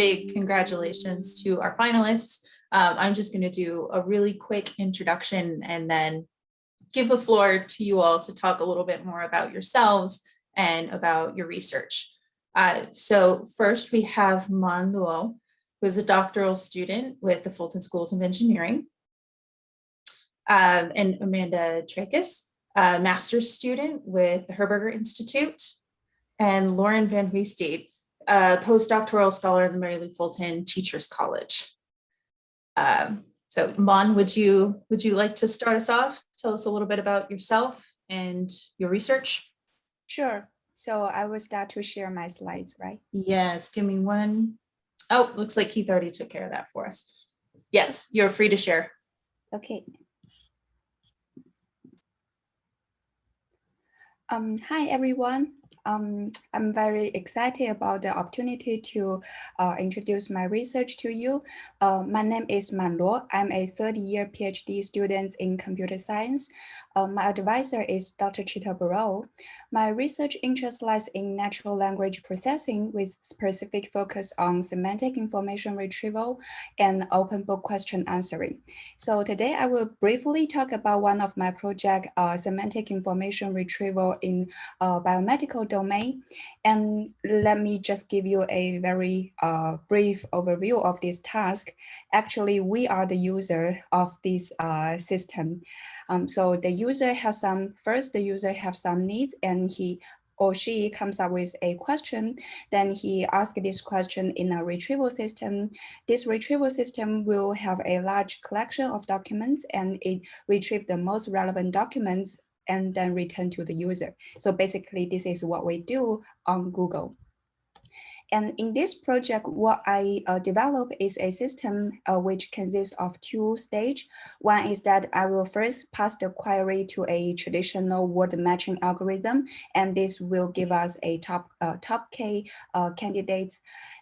big congratulations to our finalists. I'm just going to do a really quick introduction and then give the floor to you all to talk a little bit more about yourselves and about your research. So first we have Mon Luo, who is a doctoral student with the Fulton Schools of Engineering, and Amanda Trakas, a master's student with the Herberger Institute, and Lauren Van Huisstede, a postdoctoral scholar in the Mary Lou Fulton Teachers College. So Mon, would you like to start us off? Tell us a little bit about yourself and your research. Sure. So I will start to share my slides, right? Yes, give me one. Oh, looks like Keith already took care of that for us. Yes, you're free to share. Okay. Hi, everyone. I'm very excited about the opportunity to introduce my research to you. My name is Man Luo. I'm a third-year PhD student in computer science. My advisor is Dr. Chita Barrow. My research interest lies in natural language processing with specific focus on semantic information retrieval and open book question answering. So today I will briefly talk about one of my projects, semantic information retrieval in biomedical domain. And let me just give you a very brief overview of this task. Actually, we are the user of this system. So the user has the user has some needs, and he or she comes up with a question. Then he asks this question in a retrieval system. This retrieval system will have a large collection of documents, and it retrieves the most relevant documents and then return to the user. So basically, this is what we do on Google. And in this project, what I develop is a system which consists of two stages. One is that I will first pass the query to a traditional word matching algorithm, and this will give us a top K candidates.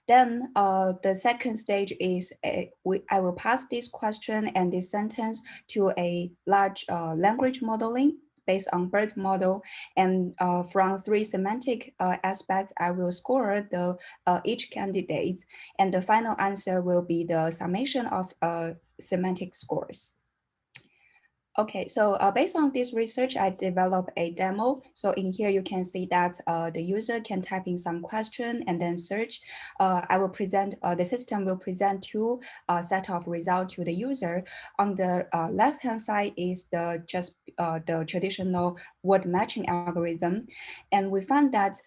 Then the second stage is I will pass this question and this sentence to a large language modeling based on BERT model, and from three semantic aspects, I will score the each candidate, and the final answer will be the summation of semantic scores. Okay, so based on this research, I developed a demo. So in here, you can see that the user can type in some question and then search. I will present, the system will present two set of results to the user. On the left-hand side is the traditional word matching algorithm. And we found that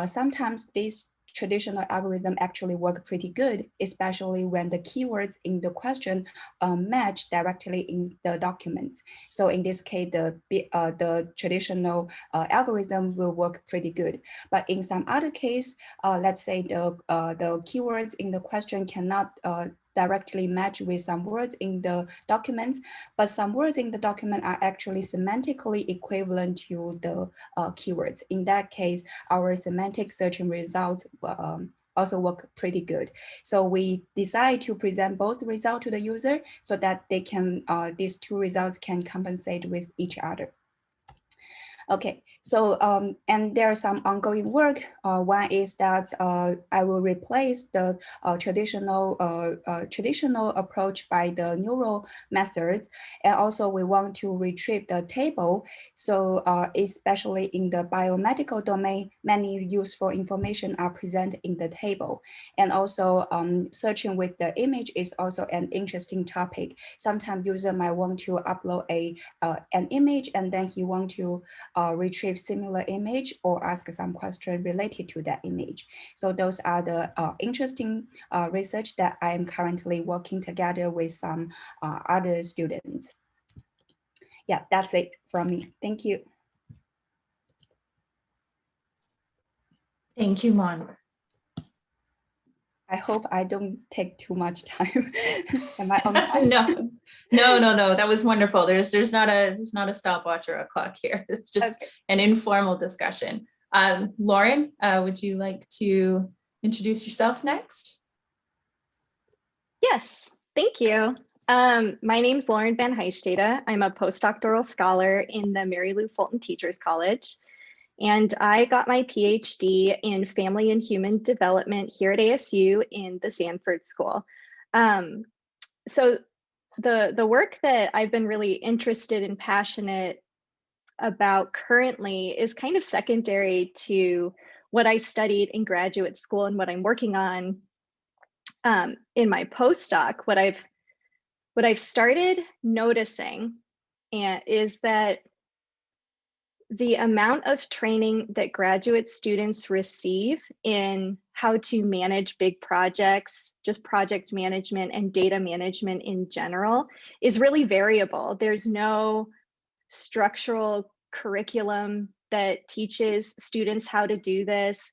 sometimes this traditional algorithm actually work pretty good, especially when the keywords in the question match directly in the documents. So in this case, the traditional algorithm will work pretty good. But in some other case, let's say the keywords in the question cannot directly match with some words in the documents, but some words in the document are actually semantically equivalent to the keywords. In that case, our semantic searching results also work pretty good. So we decide to present both results to the user so that they can, these two results can compensate with each other. Okay, so and there's some ongoing work. One is that I will replace the traditional approach by the neural methods, and also we want to retrieve the table. So especially in the biomedical domain, many useful information are presented in the table, and also searching with the image is also an interesting topic. Sometimes user might want to upload an image, and then he want to retrieve similar image or ask some question related to that image. So those are the interesting research that I am currently working together with some other students. Yeah, that's it from me. Thank you. Thank you, Mon. I hope I don't take too much time. Am I on time? No. That was wonderful. There's not a stopwatch or a clock here. It's just an informal discussion. Lauren, would you like to introduce yourself next? Yes, thank you. My name's Lauren Van Heischetta. I'm a postdoctoral scholar in the Mary Lou Fulton Teachers College. and I got my PhD in Family and Human Development here at ASU in the Sanford School. So the work that I've been really interested and passionate about currently is kind of secondary to what I studied in graduate school and what I'm working on in my postdoc. What I've started noticing is that the amount of training that graduate students receive in how to manage big projects, just project management and data management in general, is really variable. There's no structural curriculum that teaches students how to do this.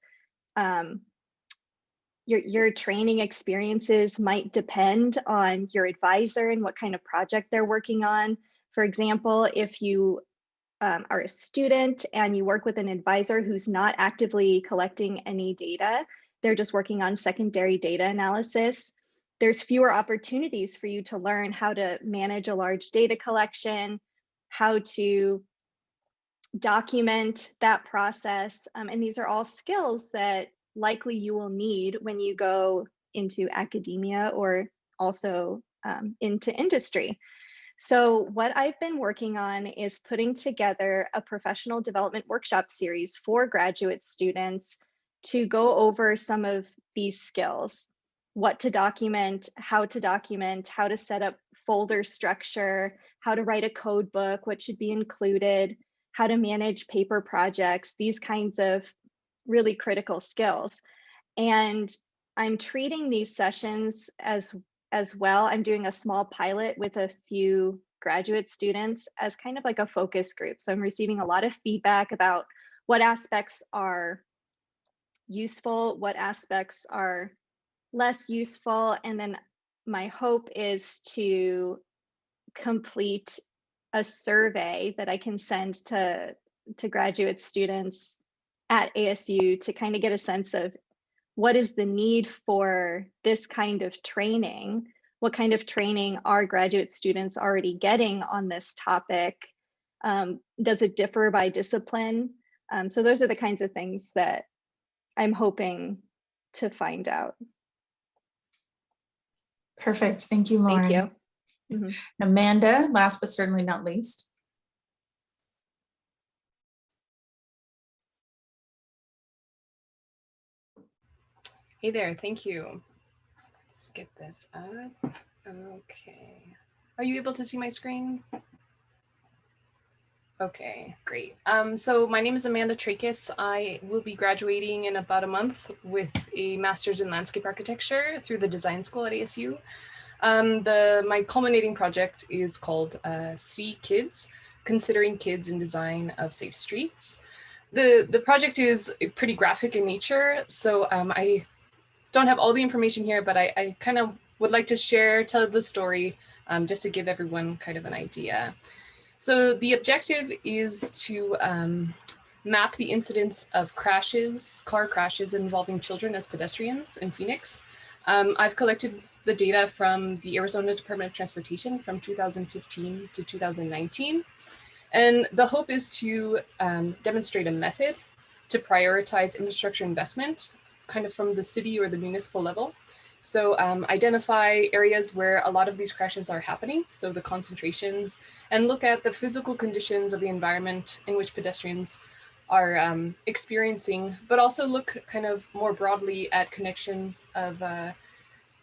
Your training experiences might depend on your advisor and what kind of project they're working on. For example, if you are a student and you work with an advisor who's not actively collecting any data, they're just working on secondary data analysis, there's fewer opportunities for you to learn how to manage a large data collection, how to document that process. And these are all skills that likely you will need when you go into academia or also into industry. So what I've been working on is putting together a professional development workshop series for graduate students to go over some of these skills: what to document, how to set up folder structure, how to write a code book, what should be included, how to manage paper projects, these kinds of really critical skills. And I'm treating these sessions as well. I'm doing a small pilot with a few graduate students as kind of like a focus group. So I'm receiving a lot of feedback about what aspects are useful, what aspects are less useful. And then my hope is to complete a survey that I can send to graduate students at ASU to kind of get a sense of what is the need for this kind of training? What kind of training are graduate students already getting on this topic? Does it differ by discipline? So those are the kinds of things that I'm hoping to find out. Perfect. Thank you, Lauren. Thank you. Mm-hmm. Amanda, last but certainly not least. Hey there, thank you. Let's get this up. Okay. Are you able to see my screen? Okay, great. So my name is Amanda Trakas. I will be graduating in about a month with a master's in landscape architecture through the design school at ASU. My culminating project is called See Kids, Considering Kids in Design of Safe Streets. The project is pretty graphic in nature, so I don't have all the information here, but I kind of would like to tell the story just to give everyone kind of an idea. So the objective is to map the incidence of car crashes involving children as pedestrians in Phoenix. I've collected the data from the Arizona Department of Transportation from 2015 to 2019. And the hope is to demonstrate a method to prioritize infrastructure investment kind of from the city or the municipal level. So identify areas where a lot of these crashes are happening, so the concentrations, and look at the physical conditions of the environment in which pedestrians are experiencing, but also look kind of more broadly at connections of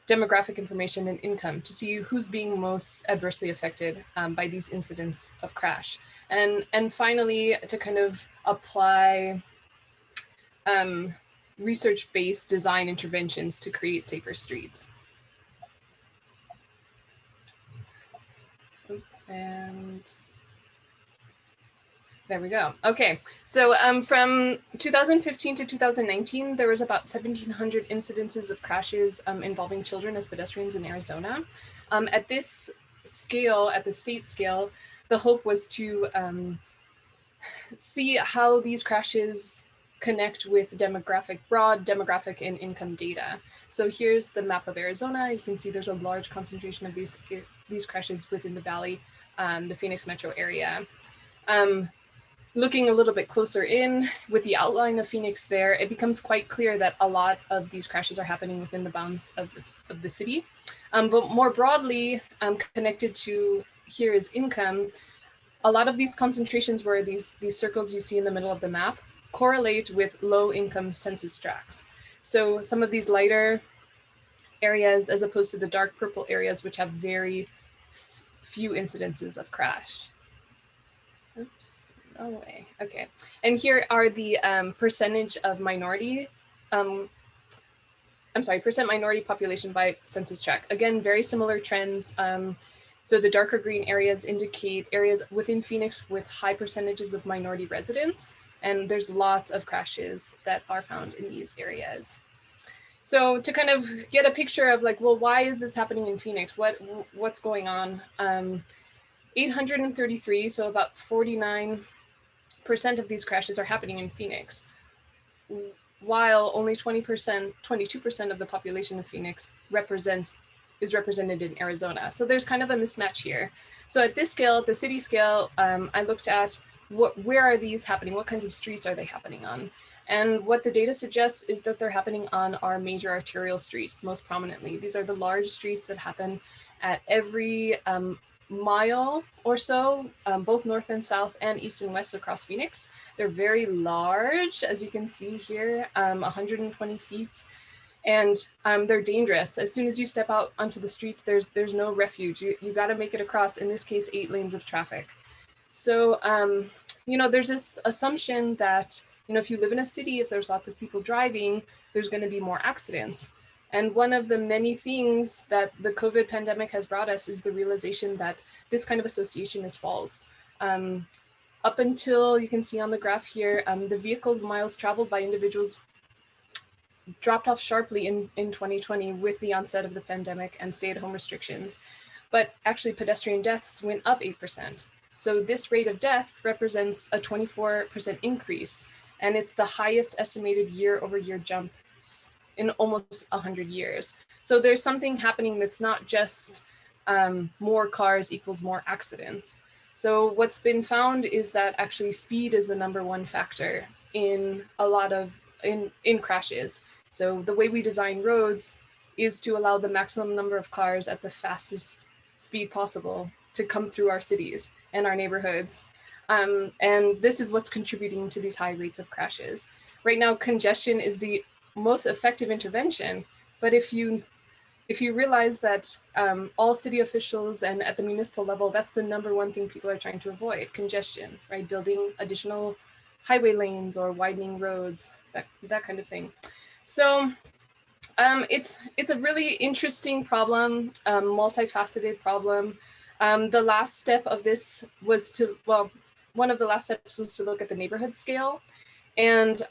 demographic information and income to see who's being most adversely affected by these incidents of crash. And finally, to kind of apply research-based design interventions to create safer streets. And there we go. Okay, so from 2015 to 2019, there was about 1,700 incidences of crashes involving children as pedestrians in Arizona. At this scale, at the state scale, the hope was to see how these crashes connect with broad demographic and income data. So here's the map of Arizona. You can see there's a large concentration of these crashes within the valley, the Phoenix metro area. looking a little bit closer in with the outline of Phoenix there, it becomes quite clear that a lot of these crashes are happening within the bounds of the city. But more broadly, connected to here is income, a lot of these concentrations where these circles you see in the middle of the map correlate with low income census tracts. So some of these lighter areas as opposed to the dark purple areas, which have very few incidences of crash. Oops, no way. Okay. And here are the percentage of minority, percent minority population by census tract. Again, very similar trends. So the darker green areas indicate areas within Phoenix with high percentages of minority residents. And there's lots of crashes that are found in these areas. So to kind of get a picture of like, well, why is this happening in Phoenix? What's going on? 833, so about 49% of these crashes are happening in Phoenix, while only 22% of the population of Phoenix is represented in Arizona. So there's kind of a mismatch here. So at this scale, at the city scale, I looked at where are these happening? What kinds of streets are they happening on? And what the data suggests is that they're happening on our major arterial streets most prominently. These are the large streets that happen at every mile or so, both north and south and east and west across Phoenix. They're very large, as you can see here, 120 feet. And they're dangerous. As soon as you step out onto the street, there's no refuge. You got to make it across, in this case, 8 lanes of traffic. So, there's this assumption that, if you live in a city, if there's lots of people driving, there's going to be more accidents. And one of the many things that the COVID pandemic has brought us is the realization that this kind of association is false. Up until, you can see on the graph here, the vehicles miles traveled by individuals dropped off sharply in 2020 with the onset of the pandemic and stay-at-home restrictions. But actually pedestrian deaths went up 8%. So this rate of death represents a 24% increase. And it's the highest estimated year-over-year jump in almost 100 years. So there's something happening that's not just more cars equals more accidents. So what's been found is that actually speed is the #1 factor in a lot of, in crashes. So the way we design roads is to allow the maximum number of cars at the fastest speed possible to come through our cities and our neighborhoods. And this is what's contributing to these high rates of crashes. Right now, congestion is the most effective intervention, but if you realize that all city officials and at the municipal level, that's the #1 thing people are trying to avoid, congestion, right? Building additional highway lanes or widening roads, that kind of thing. So it's a really interesting problem, multifaceted problem. The last step of this was one of the last steps was to look at the neighborhood scale. And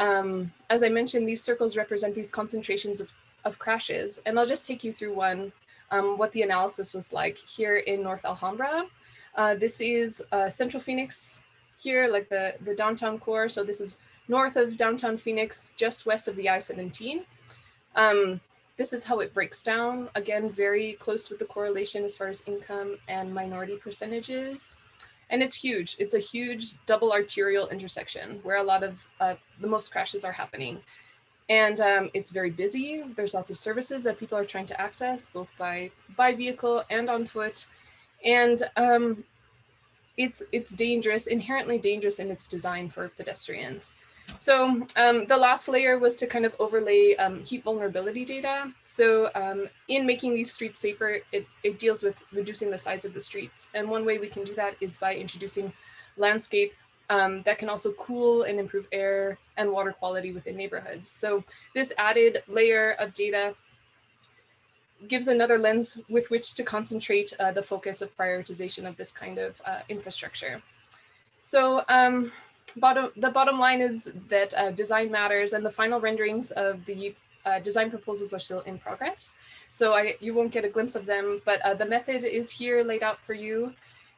as I mentioned, these circles represent these concentrations of crashes. And I'll just take you through one, what the analysis was like here in North Alhambra. This is Central Phoenix here, like the downtown core. So this is north of downtown Phoenix, just west of the I-17. This is how it breaks down. Again, very close with the correlation as far as income and minority percentages. And it's huge. It's a huge double arterial intersection where a lot of the most crashes are happening. And it's very busy. There's lots of services that people are trying to access, both by vehicle and on foot. And it's dangerous, inherently dangerous in its design for pedestrians. So the last layer was to kind of overlay heat vulnerability data. So in making these streets safer, it deals with reducing the size of the streets. And one way we can do that is by introducing landscape that can also cool and improve air and water quality within neighborhoods. So this added layer of data gives another lens with which to concentrate the focus of prioritization of this kind of infrastructure. So the bottom line is that design matters, and the final renderings of the design proposals are still in progress. So you won't get a glimpse of them, but the method is here laid out for you.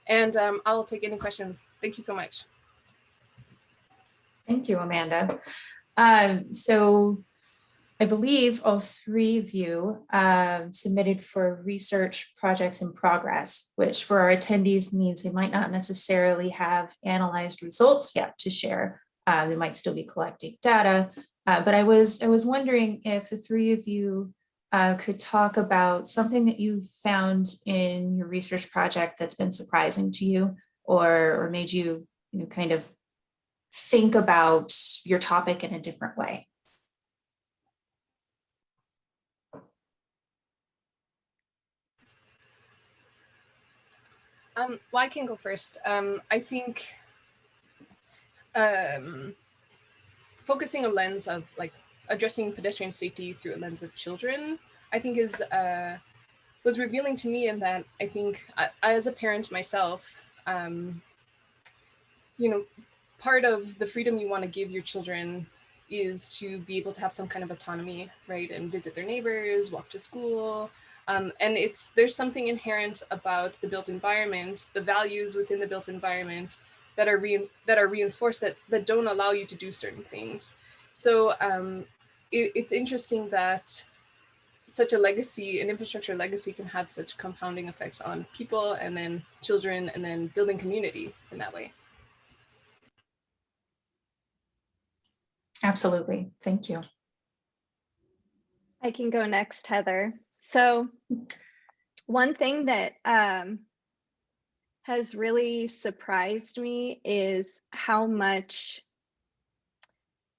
And I'll take any questions. Thank you so much. Thank you, Amanda. So I believe all three of you submitted for research projects in progress, which for our attendees means they might not necessarily have analyzed results yet to share. They might still be collecting data, but I was wondering if the three of you could talk about something that you found in your research project that's been surprising to you, or made you, kind of think about your topic in a different way. Well, I can go first. I think focusing a lens of like addressing pedestrian safety through a lens of children, I think was revealing to me in that I think I, as a parent myself, part of the freedom you want to give your children is to be able to have some kind of autonomy, right? And visit their neighbors, walk to school. And there's something inherent about the built environment, the values within the built environment that are reinforced that don't allow you to do certain things. So it's interesting that such a legacy, an infrastructure legacy, can have such compounding effects on people and then children and then building community in that way. Absolutely. Thank you. I can go next, Heather. So one thing that has really surprised me is how much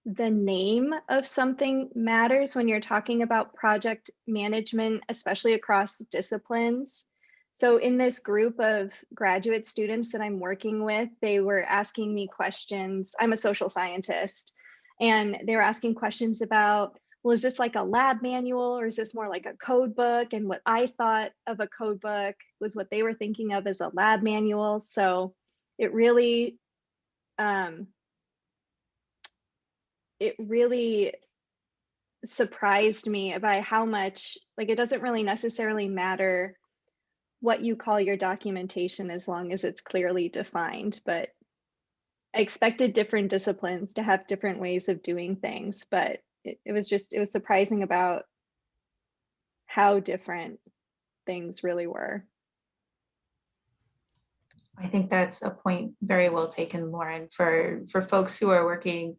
the name of something matters when you're talking about project management, especially across disciplines. So in this group of graduate students that I'm working with, they were asking me questions. I'm a social scientist, and they were asking questions about, well, is this like a lab manual or is this more like a code book? And what I thought of a code book was what they were thinking of as a lab manual. So it really surprised me about how much, like, it doesn't really necessarily matter what you call your documentation as long as it's clearly defined. But I expected different disciplines to have different ways of doing things, but it was surprising about how different things really were. I think that's a point very well taken, Lauren, for folks who are working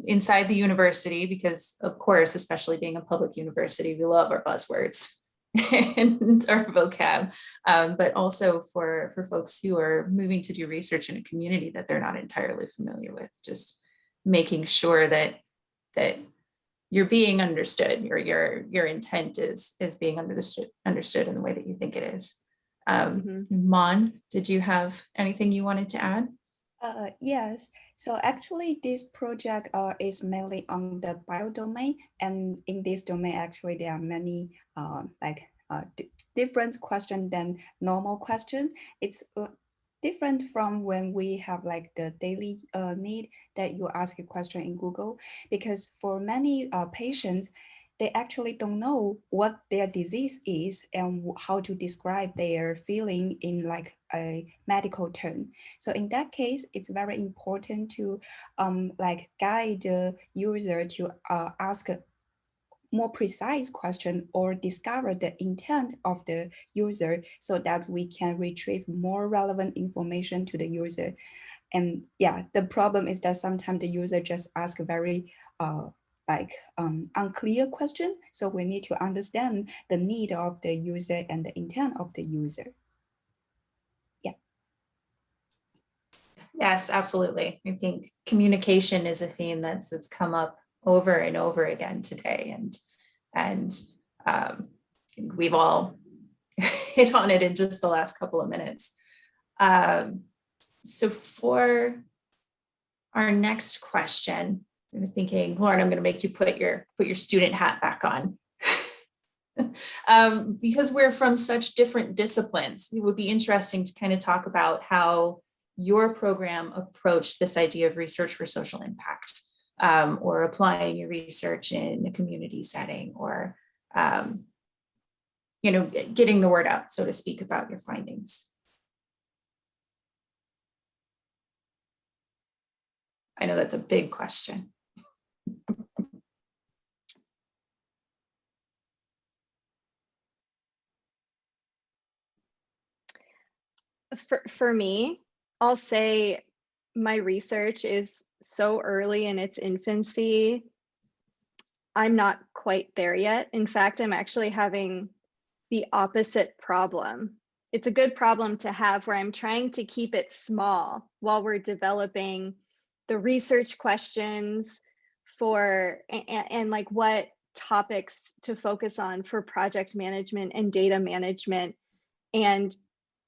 inside the university, because of course, especially being a public university, we love our buzzwords and our vocab, but also for folks who are moving to do research in a community that they're not entirely familiar with, just making sure that you're being understood, your intent is being understood in the way that you think it is. Mon, did you have anything you wanted to add? Yes, so actually this project is mainly on the bio domain, and in this domain actually there are many different questions than normal question. It's different from when we have like the daily need that you ask a question in Google, because for many patients, they actually don't know what their disease is and how to describe their feeling in like a medical term. So in that case, it's very important to guide the user to ask a more precise question or discover the intent of the user so that we can retrieve more relevant information to the user. And yeah, the problem is that sometimes the user just ask a very unclear question. So we need to understand the need of the user and the intent of the user. Yeah. Yes, absolutely. I think communication is a theme that's come up over and over again today, and we've all hit on it in just the last couple of minutes. So for our next question, I'm thinking, Lauren, I'm going to make you put your student hat back on. Because we're from such different disciplines, it would be interesting to kind of talk about how your program approached this idea of research for social impact, or applying your research in a community setting, or getting the word out, so to speak, about your findings. I know that's a big question. for me, I'll say my research is so early in its infancy. I'm not quite there yet. In fact, I'm actually having the opposite problem. It's a good problem to have where I'm trying to keep it small while we're developing the research questions for and like what topics to focus on for project management and data management. And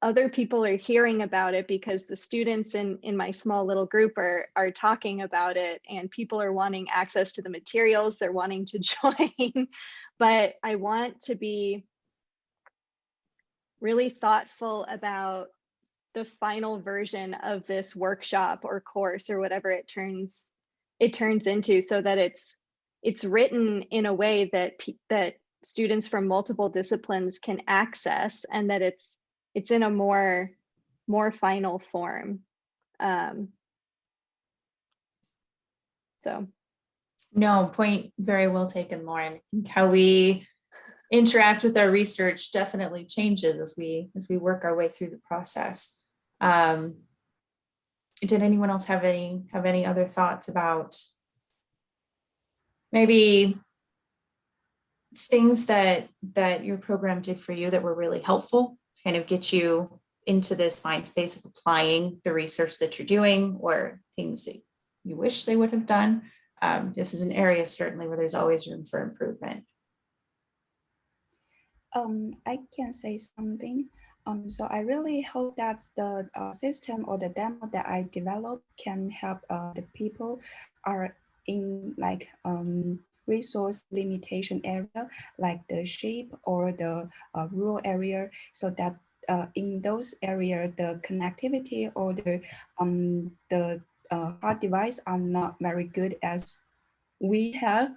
other people are hearing about it because the students in my small little group are talking about it, and people are wanting access to the materials, they're wanting to join. But I want to be really thoughtful about the final version of this workshop or course or whatever it turns into, so that it's written in a way that students from multiple disciplines can access, and that it's in a more final form. So. No, point very well taken, Lauren. I think how we interact with our research definitely changes as we work our way through the process. Did anyone else have any other thoughts about maybe things that your program did for you that were really helpful to kind of get you into this mind space of applying the research that you're doing, or things that you wish they would have done? This is an area certainly where there's always room for improvement. I can say something. So I really hope that the system or the demo that I developed can help the people are in like resource limitation area, like the sheep or the rural area, so that in those areas the connectivity or the hard device are not very good as we have.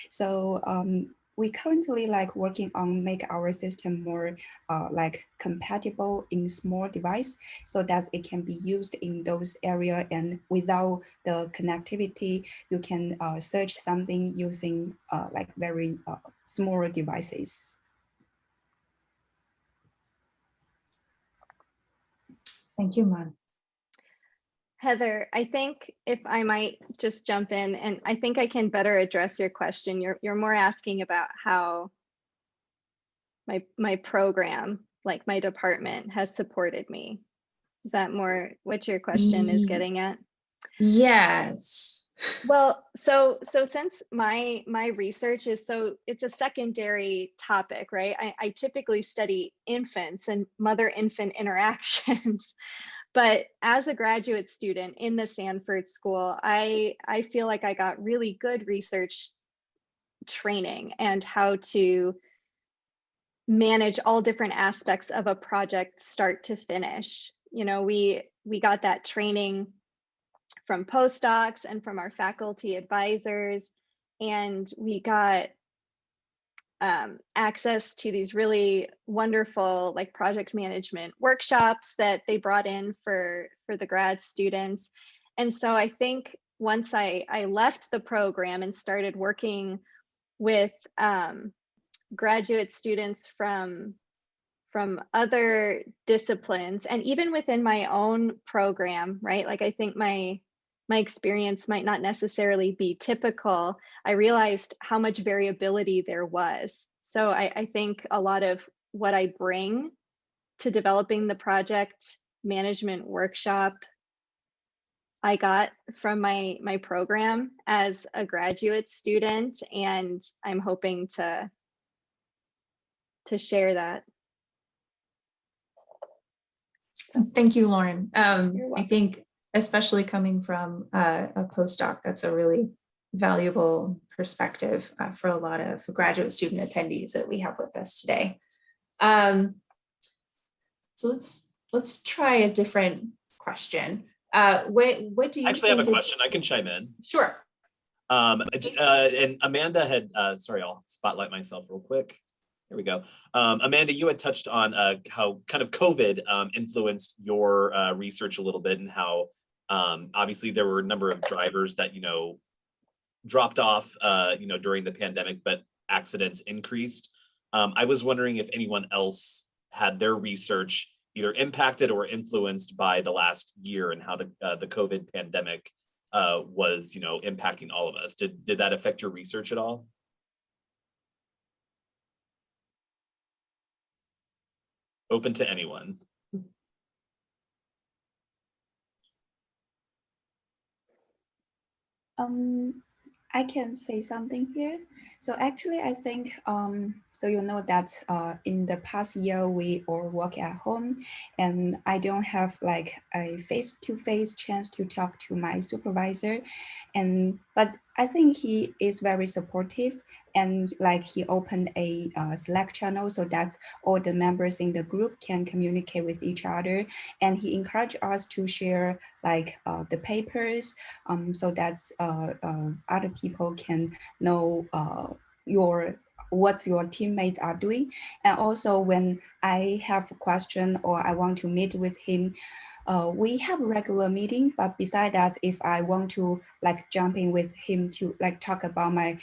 So we currently like working on make our system more like compatible in small device, so that it can be used in those area, and without the connectivity, you can search something using like very small devices. Thank you, Man. Heather, I think if I might just jump in, and I think I can better address your question. You're more asking about how my program, like my department, has supported me. Is that more what your question is getting at? Yes. Well, so since my research is it's a secondary topic, right? I typically study infants and mother-infant interactions. But as a graduate student in the Sanford School, I feel like I got really good research training and how to manage all different aspects of a project start to finish. You know, we got that training from postdocs and from our faculty advisors, and we got access to these really wonderful like project management workshops that they brought in for the grad students. And so I think once I left the program and started working with graduate students from other disciplines, and even within my own program, right? Like I think my experience might not necessarily be typical. I realized how much variability there was. So I think a lot of what I bring to developing the project management workshop, I got from my program as a graduate student, and I'm hoping to share that. Thank you, Lauren. You're welcome. I think especially coming from a postdoc, that's a really valuable perspective for a lot of graduate student attendees that we have with us today. So let's try a different question. What do you actually have a question? I can chime in. Sure. And Amanda had, sorry, I'll spotlight myself real quick. Here we go. Amanda, you had touched on how kind of COVID influenced your research a little bit, and how obviously there were a number of drivers that, dropped off, during the pandemic, but accidents increased. I was wondering if anyone else had their research either impacted or influenced by the last year and how the COVID pandemic was, impacting all of us. Did that affect your research at all? Open to anyone. I can say something here. So actually, I think, so you know that in the past year, we all work at home, and I don't have like a face-to-face chance to talk to my supervisor. But I think he is very supportive, and like he opened a Slack channel so that all the members in the group can communicate with each other. And he encouraged us to share like the papers so that other people can know what your teammates are doing. And also when I have a question or I want to meet with him, we have a regular meeting, but beside that, if I want to like jump in with him to like talk about my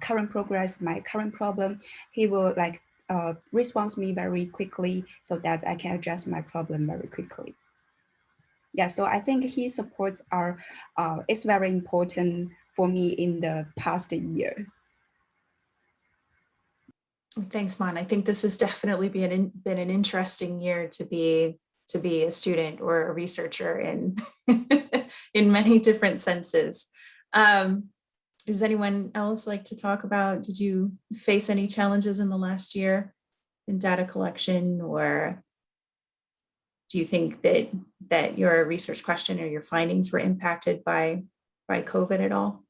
current progress, my current problem, he will like respond me very quickly so that I can address my problem very quickly. Yeah, so I think his supports are is very important for me in the past year. Thanks, Mon. I think this has definitely been an interesting year to be a student or a researcher in in many different senses. Does anyone else like to talk about, did you face any challenges in the last year in data collection, or do you think that your research question or your findings were impacted by COVID at all?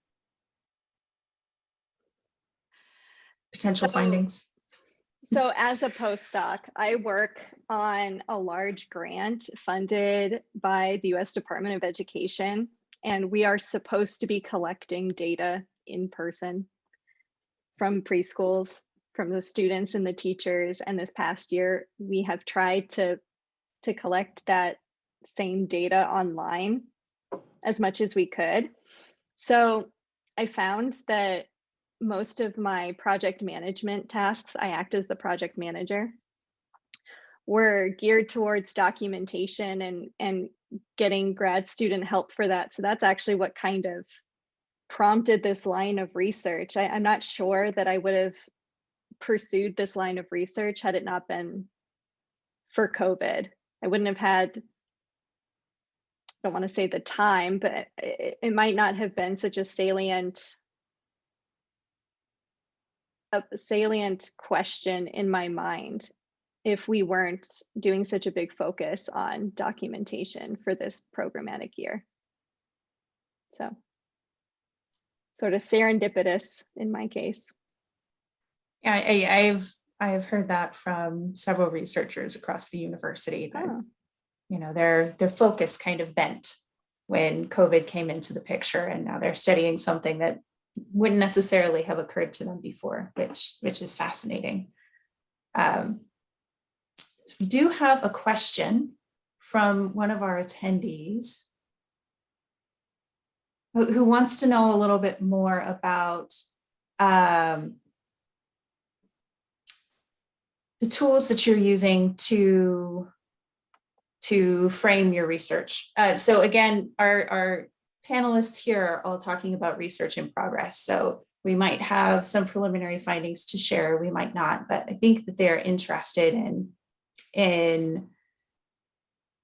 Potential findings? So as a postdoc, I work on a large grant funded by the US Department of Education, and we are supposed to be collecting data in person from preschools, from the students and the teachers. And this past year, we have tried to collect that same data online as much as we could. So I found that most of my project management tasks, I act as the project manager, were geared towards documentation and getting grad student help for that. So that's actually what kind of prompted this line of research. I'm not sure that I would have pursued this line of research had it not been for COVID. I wouldn't have had, I don't want to say the time, but it might not have been such a salient question in my mind if we weren't doing such a big focus on documentation for this programmatic year. So sort of serendipitous in my case. Yeah, I've heard that from several researchers across the university that their focus kind of bent when COVID came into the picture, and now they're studying something that wouldn't necessarily have occurred to them before, which is fascinating. So we do have a question from one of our attendees who wants to know a little bit more about the tools that you're using to frame your research. So again, our panelists here are all talking about research in progress. So we might have some preliminary findings to share, we might not, but I think that they're interested in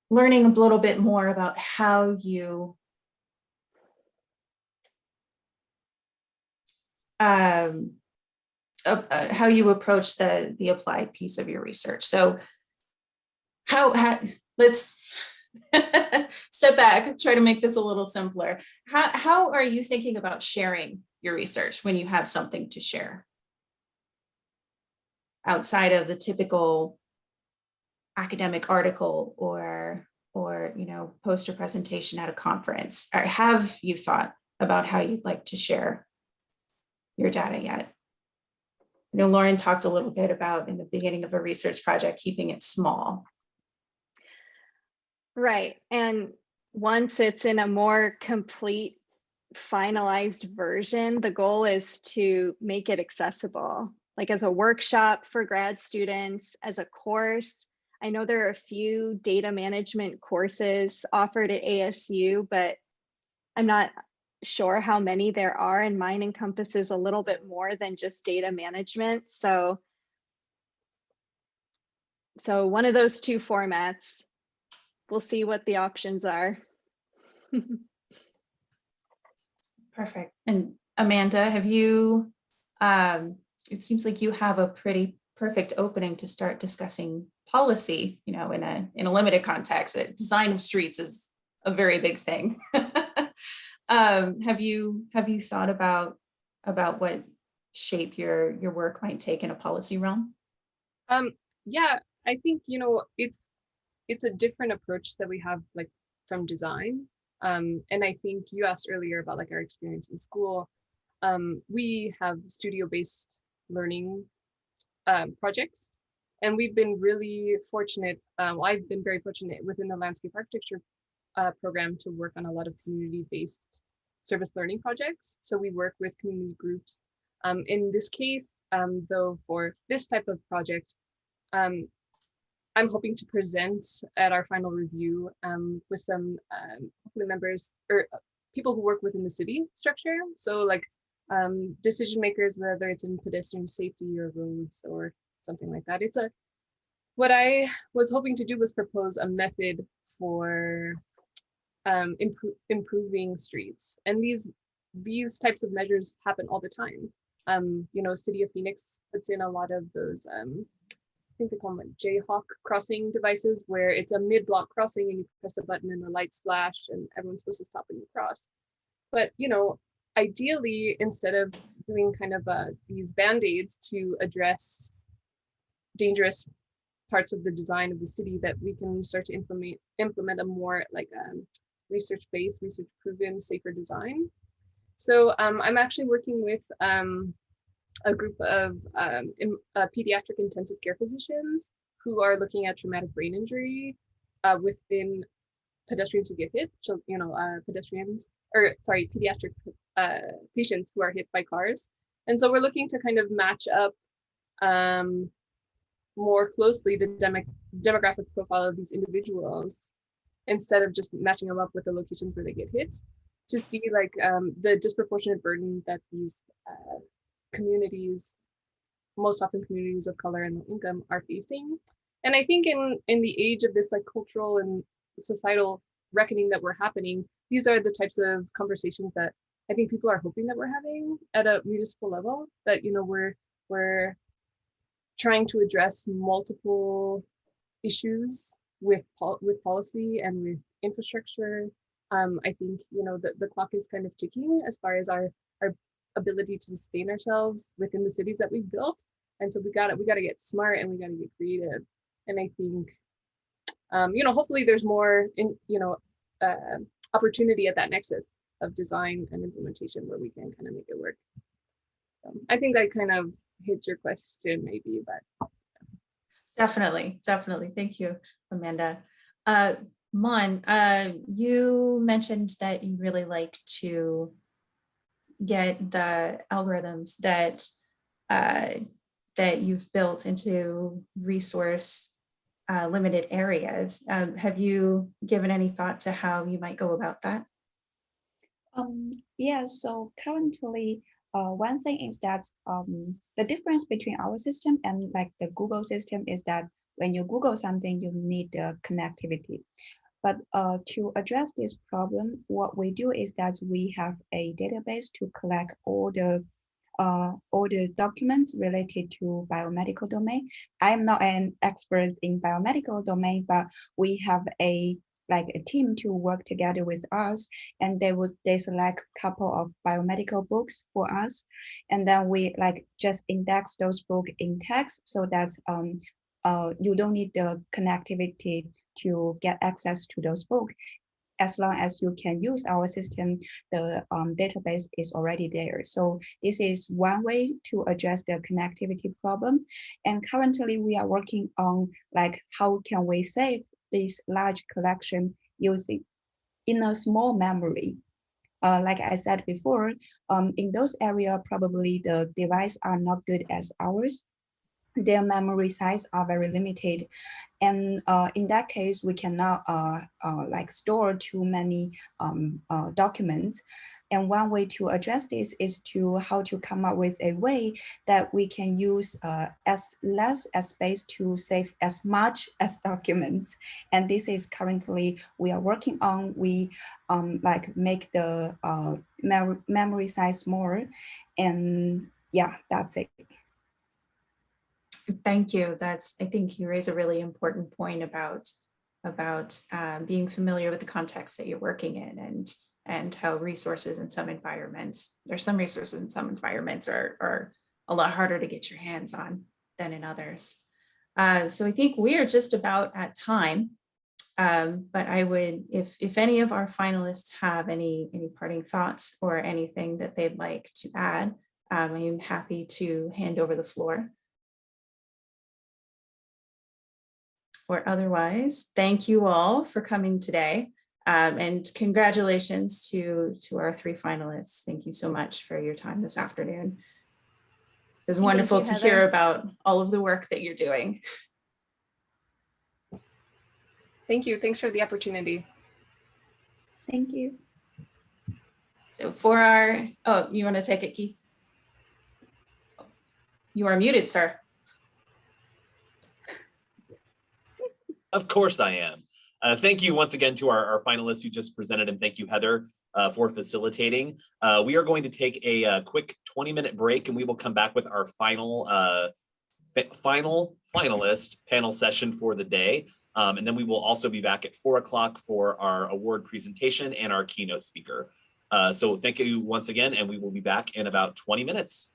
learning a little bit more about how you approach the applied piece of your research. So how let's step back, try to make this a little simpler. How are you thinking about sharing your research when you have something to share outside of the typical academic article or poster presentation at a conference? Or have you thought about how you'd like to share your data yet? I know Lauren talked a little bit about in the beginning of a research project, keeping it small. Right. And once it's in a more complete, finalized version, the goal is to make it accessible, like as a workshop for grad students, as a course. I know there are a few data management courses offered at ASU, but I'm not sure how many there are, and mine encompasses a little bit more than just data management. So one of those two formats, we'll see what the options are. Perfect. And Amanda, have you, it seems like you have a pretty perfect opening to start discussing policy, you know, in a limited context. Design of streets is a very big thing. Have you thought about what shape your work might take in a policy realm? Yeah, I think, you know, it's a different approach that we have like from design. And I think you asked earlier about like our experience in school. We have studio-based learning projects, and we've been really fortunate. Well, I've been very fortunate within the landscape architecture program to work on a lot of community-based service learning projects. So we work with community groups. In this case, though, for this type of project, I'm hoping to present at our final review with some hopefully members or people who work within the city structure. So like decision makers, whether it's in pedestrian safety or roads or something like that. What I was hoping to do was propose a method for improving streets. And these types of measures happen all the time. You know, City of Phoenix puts in a lot of those, I think they call them like Jayhawk crossing devices, where it's a mid-block crossing and you press a button and the lights flash and everyone's supposed to stop and you cross. But, you know, ideally, instead of doing kind of these band-aids to address dangerous parts of the design of the city, that we can start to implement a more like research-based, research-proven, safer design. So I'm actually working with a group of pediatric intensive care physicians who are looking at traumatic brain injury within pedestrians who get hit. So, you know, pediatric patients who are hit by cars. And so we're looking to kind of match up more closely the demographic profile of these individuals, instead of just matching them up with the locations where they get hit, to see like the disproportionate burden that these communities, most often communities of color and low income, are facing. And I think in the age of this like cultural and societal reckoning that we're happening, these are the types of conversations that I think people are hoping that we're having at a municipal level, that, you know, we're trying to address multiple issues with policy and with infrastructure. I think, you know, the clock is kind of ticking as far as our ability to sustain ourselves within the cities that we've built. And so we got to get smart and we got to get creative. And I think, you know, hopefully there's more opportunity at that nexus of design and implementation where we can kind of make it work. So I think I kind of hit your question maybe, but. Definitely. Thank you, Amanda. Mon, you mentioned that you really like to get the algorithms that you've built into resource limited areas. Have you given any thought to how you might go about that? Yeah, so currently, one thing is that the difference between our system and like the Google system is that when you Google something, you need the connectivity. But to address this problem, what we do is that we have a database to collect all the documents related to biomedical domain. I'm not an expert in biomedical domain, but we have a team to work together with us, and they select a couple of biomedical books for us, and then we just index those books in text, so that you don't need the connectivity to get access to those books. As long as you can use our system, the database is already there. So this is one way to address the connectivity problem. And currently we are working on how can we save this large collection using in a small memory. Like I said before, in those areas, probably the devices are not good as ours. their memory size are very limited. And in that case, we cannot like store too many documents. And one way to address this is to how to come up with a way that we can use as less as space to save as much as documents. And this is currently we are working on. We like make the memory size smaller. And yeah, that's it. Thank you. I think you raise a really important point about being familiar with the context that you're working in and how resources in some environments, are a lot harder to get your hands on than in others. So I think we are just about at time. But I would, if any of our finalists have any parting thoughts or anything that they'd like to add, I'm happy to hand over the floor. Or otherwise, thank you all for coming today. And congratulations to our 3 finalists. Thank you so much for your time this afternoon. It was wonderful to hear about all of the work that you're doing. Thank you. Thanks for the opportunity. Thank you. So for our, oh, you want to take it, Keith? You are muted, sir. Of course I am. Thank you once again to our finalists who just presented, and thank you, Heather, for facilitating. We are going to take a quick 20-minute break, and we will come back with our final finalist panel session for the day. And then we will also be back at 4 o'clock for our award presentation and our keynote speaker. So thank you once again, and we will be back in about 20 minutes.